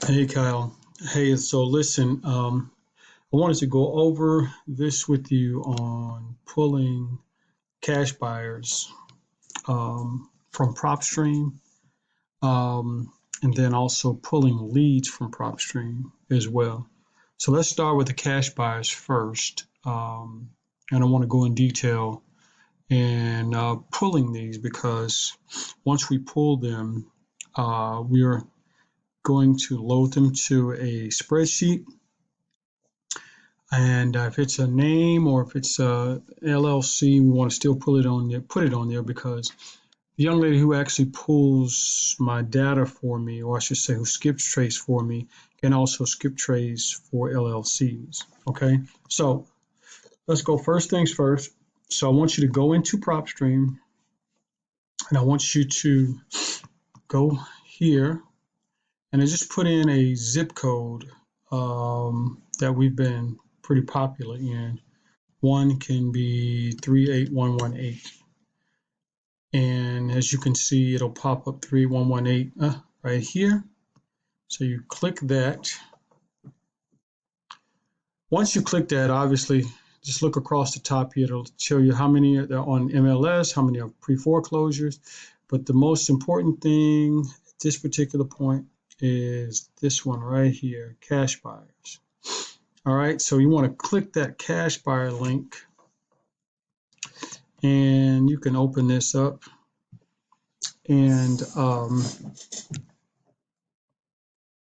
Hey Kyle. Hey, so listen, I wanted to go over this with you on pulling cash buyers from Propstream, and then also pulling leads from Propstream as well. So let's start with the cash buyers first, and I want to go in detail in pulling these because once we pull them, we are going to load them to a spreadsheet. And if it's a name or if it's a LLC, we want to still put it on there because the young lady who actually pulls my data for me, or I should say who skips trace for me, can also skip trace for LLCs. Okay, so let's go first things first. So I want you to go into PropStream and I want you to go here and I just put in a zip code that we've been pretty popular in. One can be 38118. And as you can see, it'll pop up 3118 right here. So you click that. Once you click that, obviously, just look across the top here. It'll show you how many are on MLS, how many are pre-foreclosures. But the most important thing at this particular point is this one right here, cash buyers. All right, so you want to click that cash buyer link and you can open this up and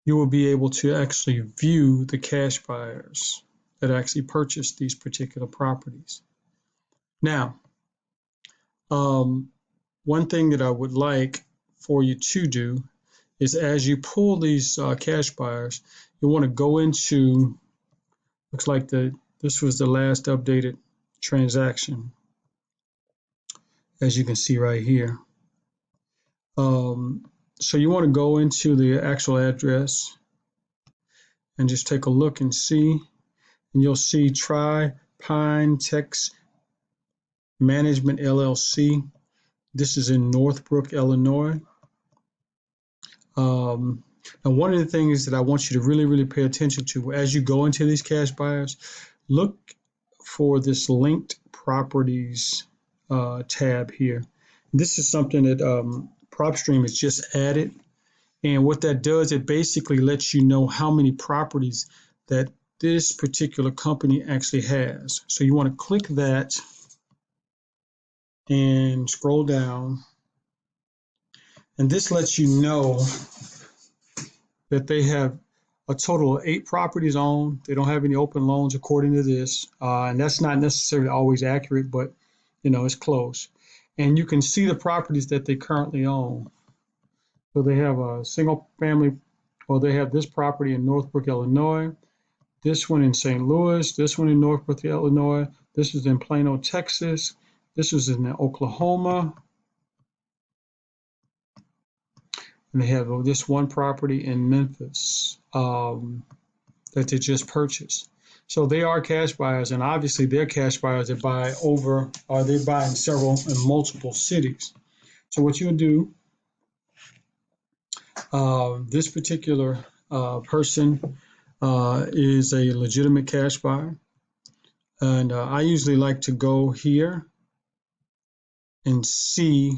you will be able to actually view the cash buyers that actually purchased these particular properties. Now, one thing that I would like for you to do is as you pull these cash buyers, you want to go into, looks like this was the last updated transaction, as you can see right here. So you want to go into the actual address and just take a look and see, and you'll see Tri Pine Tex Management LLC. This is in Northbrook, Illinois. And one of the things that I want you to really pay attention to as you go into these cash buyers, look for this linked properties tab here. This is something that PropStream has just added. And what that does, it basically lets you know how many properties that this particular company actually has. So you want to click that and scroll down. And this lets you know that they have a total of 8 properties owned. They don't have any open loans according to this. And that's not necessarily always accurate, but it's close. And you can see the properties that they currently own. So they have a single family, they have this property in Northbrook, Illinois, this one in St. Louis, this one in Northbrook, Illinois, this is in Plano, Texas, this is in Oklahoma, and they have this one property in Memphis that they just purchased. So they are cash buyers, and obviously they're cash buyers that buy they buy in multiple cities. So what you'll do, this particular person is a legitimate cash buyer. And I usually like to go here and see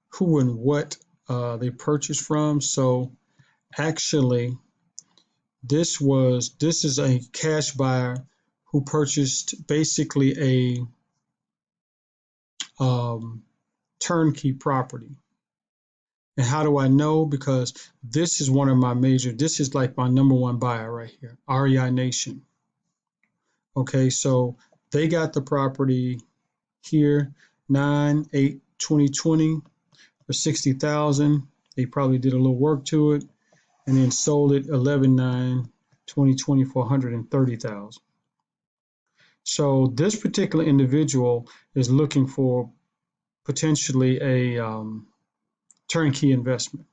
who and what they purchased from. So actually, this is a cash buyer who purchased basically a turnkey property. And how do I know? Because this is this is like my number one buyer right here, REI Nation. Okay, so they got the property here, 9/8/2020 for $60,000. They probably did a little work to it, and then sold it 11/9/2020 for $130,000. So this particular individual is looking for potentially a turnkey investment.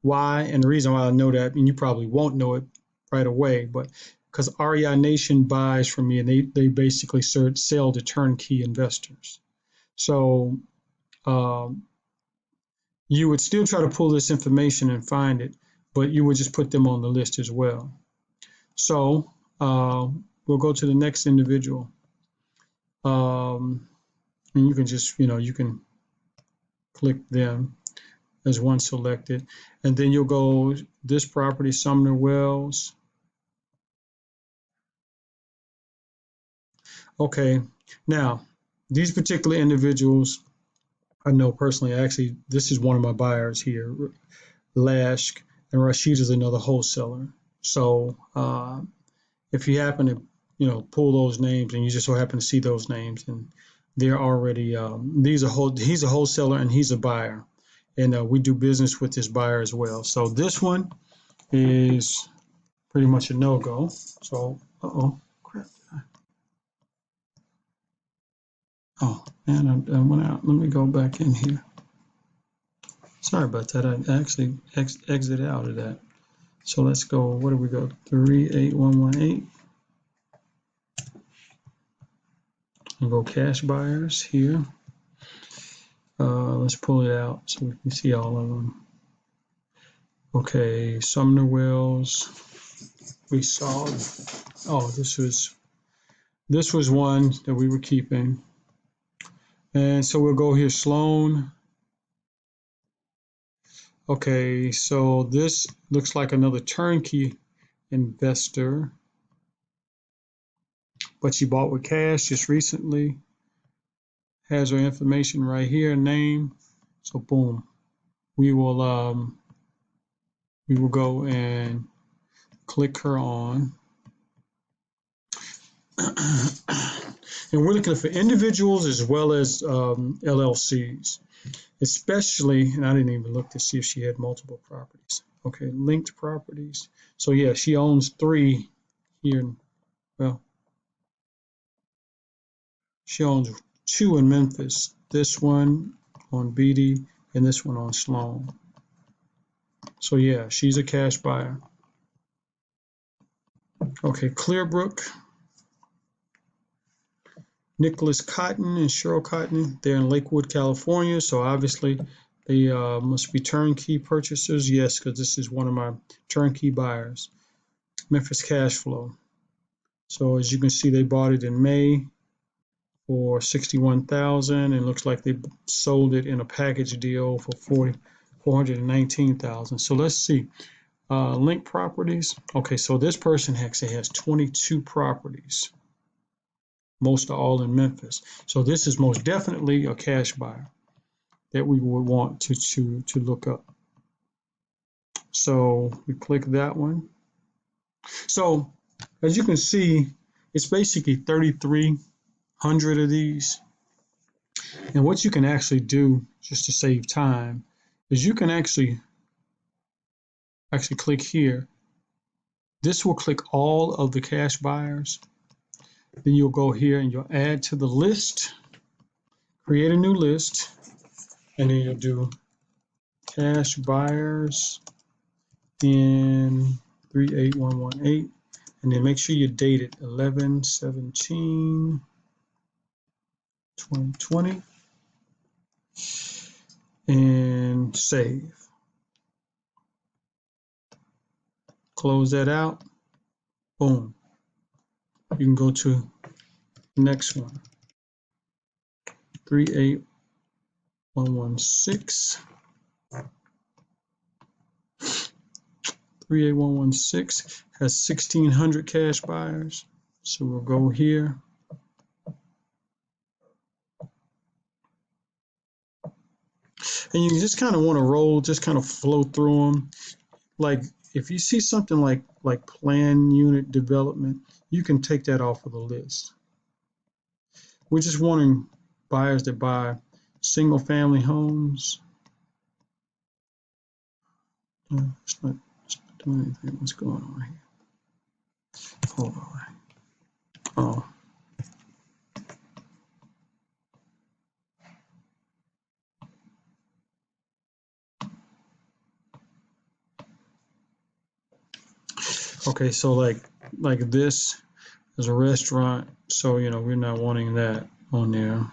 Why? And the reason why I know that, and you probably won't know it right away, but because REI Nation buys from me, and they basically sell to turnkey investors. So you would still try to pull this information and find it, but you would just put them on the list as well. So we'll go to the next individual. And you can just, you can click them as one selected. And then you'll go this property, Sumner Wells. Okay, now these particular individuals I know personally. Actually, this is one of my buyers here, Lashk, and Rashid is another wholesaler. So if you happen to, pull those names and you just so happen to see those names, and they're already he's a wholesaler and he's a buyer, and we do business with this buyer as well. So this one is pretty much a no-go. So, crap. Oh, man, I went out. Let me go back in here. Sorry about that. I actually exited out of that. So let's go. What do we go? 38118. We'll go cash buyers here. Let's pull it out so we can see all of them. Okay, Sumner Wells. We saw. Oh, this was one that we were keeping. And so we'll go here, Sloan. Okay, so this looks like another turnkey investor, but she bought with cash just recently. Has her information right here, name. So boom, we will go and click her on. And we're looking for individuals as well as LLCs, especially, and I didn't even look to see if she had multiple properties. Okay, linked properties. So yeah, she owns 3 here. Well, she owns 2 in Memphis. This one on Beatty and this one on Sloan. So yeah, she's a cash buyer. Okay, Clearbrook. Nicholas Cotton and Cheryl Cotton, they're in Lakewood, California. So obviously they must be turnkey purchasers. Yes, because this is one of my turnkey buyers. Memphis Cash Flow. So as you can see, they bought it in May for $61,000, and looks like they sold it in a package deal for $419,000. So let's see. Link properties. Okay, so this person actually has 22 properties. Most are all in Memphis. So this is most definitely a cash buyer that we would want to look up. So we click that one. So as you can see, it's basically 3,300 of these. And what you can actually do, just to save time, is you can actually click here. This will click all of the cash buyers. Then you'll go here and you'll add to the list, create a new list, and then you'll do cash buyers in 38118, and then make sure you date it 11/17/2020 and save. Close that out. Boom. You can go to the next one. 38116. 38116 has 1,600 cash buyers. So we'll go here. And you just kind of want to roll, just kind of flow through them. Like if you see something like plan unit development, you can take that off of the list. We're just wanting buyers that buy single family homes. It's not doing anything. What's going on here? Hold on. Oh. Okay, so like this is a restaurant, so we're not wanting that on there.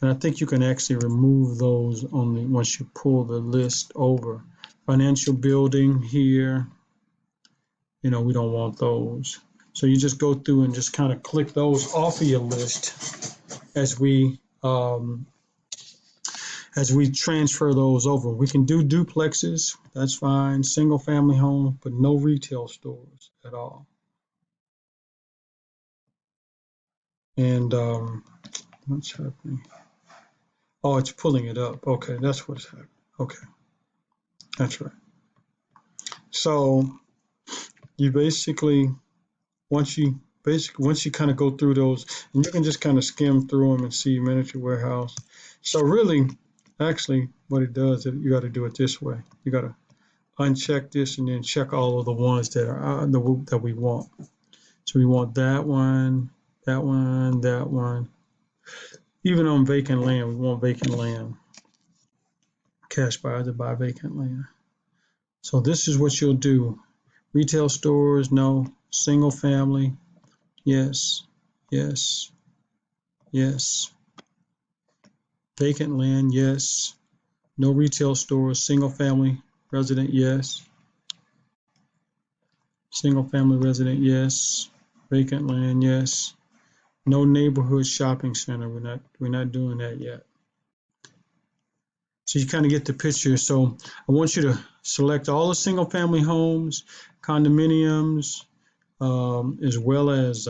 And I think you can actually remove those only once you pull the list over. Financial building here, we don't want those. So you just go through and just kind of click those off of your list as we transfer those over. We can do duplexes, that's fine, single family home, but no retail stores at all. And what's happening? Oh, it's pulling it up. Okay, that's what's happening. Okay, that's right. So you basically once you kind of go through those, and you can just kind of skim through them and see miniature warehouse. So really, actually, what it does, you got to do it this way. You got to uncheck this and then check all of the ones that are that we want. So we want that one, that one, that one. Even on vacant land, we want vacant land. Cash buyers to buy vacant land. So this is what you'll do. Retail stores, no. Single family, yes, yes, yes. Vacant land, yes. No retail stores. Single family resident, yes. Single family resident, yes. Vacant land, yes. No neighborhood shopping center. We're not doing that yet. So you kind of get the picture. So I want you to select all the single family homes, condominiums, as well as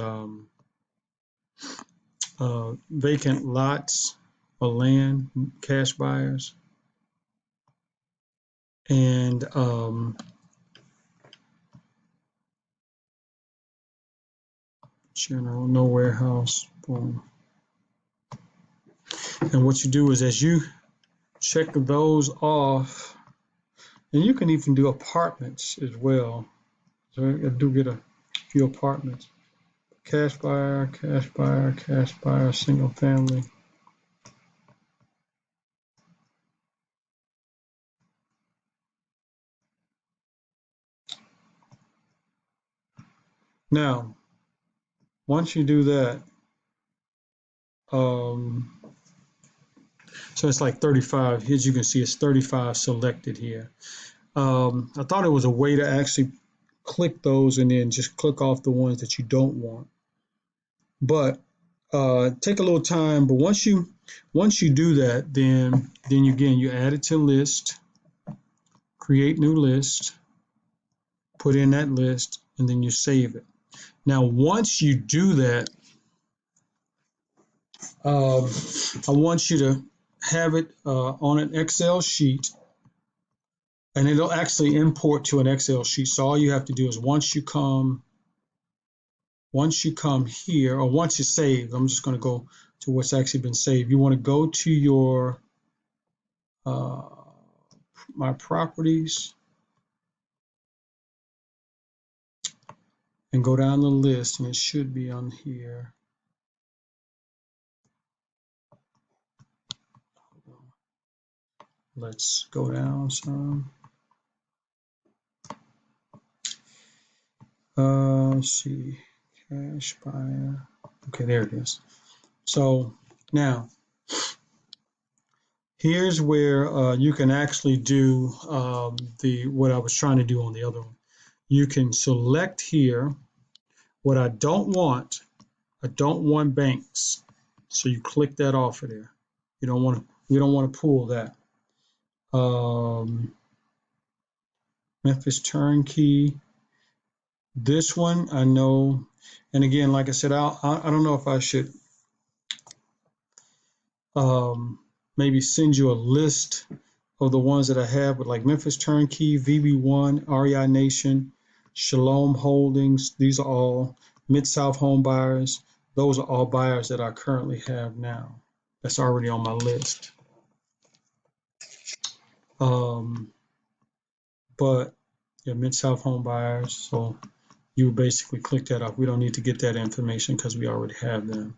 vacant lots of land, cash buyers, and general, no warehouse, boom. And what you do is as you check those off, and you can even do apartments as well. So I do get a few apartments. Cash buyer, cash buyer, cash buyer, single family. Now, once you do that, um, so it's like 35. As you can see, it's 35 selected here. I thought it was a way to actually click those and then just click off the ones that you don't want. But take a little time. But once you do that, then again you add it to list, create new list, put in that list, and then you save it. Now, once you do that, I want you to have it on an Excel sheet, and it'll actually import to an Excel sheet. So all you have to do is once you come here, or once it's saved, I'm just going to go to what's actually been saved. You want to go to your uh, my properties and go down the list, and it should be on here. Let's go down some. Let's see, cash buyer. Okay, there it is. So now here's where you can actually do what I was trying to do on the other one. You can select here what I don't want. I don't want banks. So you click that off of there. We don't want to pull that. Memphis turnkey. This one I know, and again, like I said, I don't know if I should maybe send you a list of the ones that I have, but like Memphis Turnkey, VB1, REI Nation, Shalom Holdings, these are all Mid-South home buyers. Those are all buyers that I currently have now. That's already on my list. But yeah, Mid-South home buyers, so you basically click that off. We don't need to get that information because we already have them.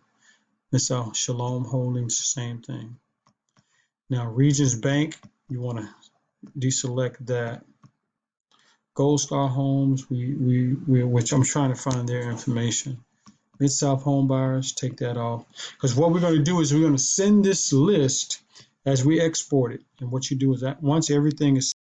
Mid-South Shalom Holdings, same thing. Now, Regions Bank, you want to deselect that. Gold Star Homes, which I'm trying to find their information. Mid-South home buyers, take that off. Because what we're going to do is we're going to send this list as we export it. And what you do is that once everything is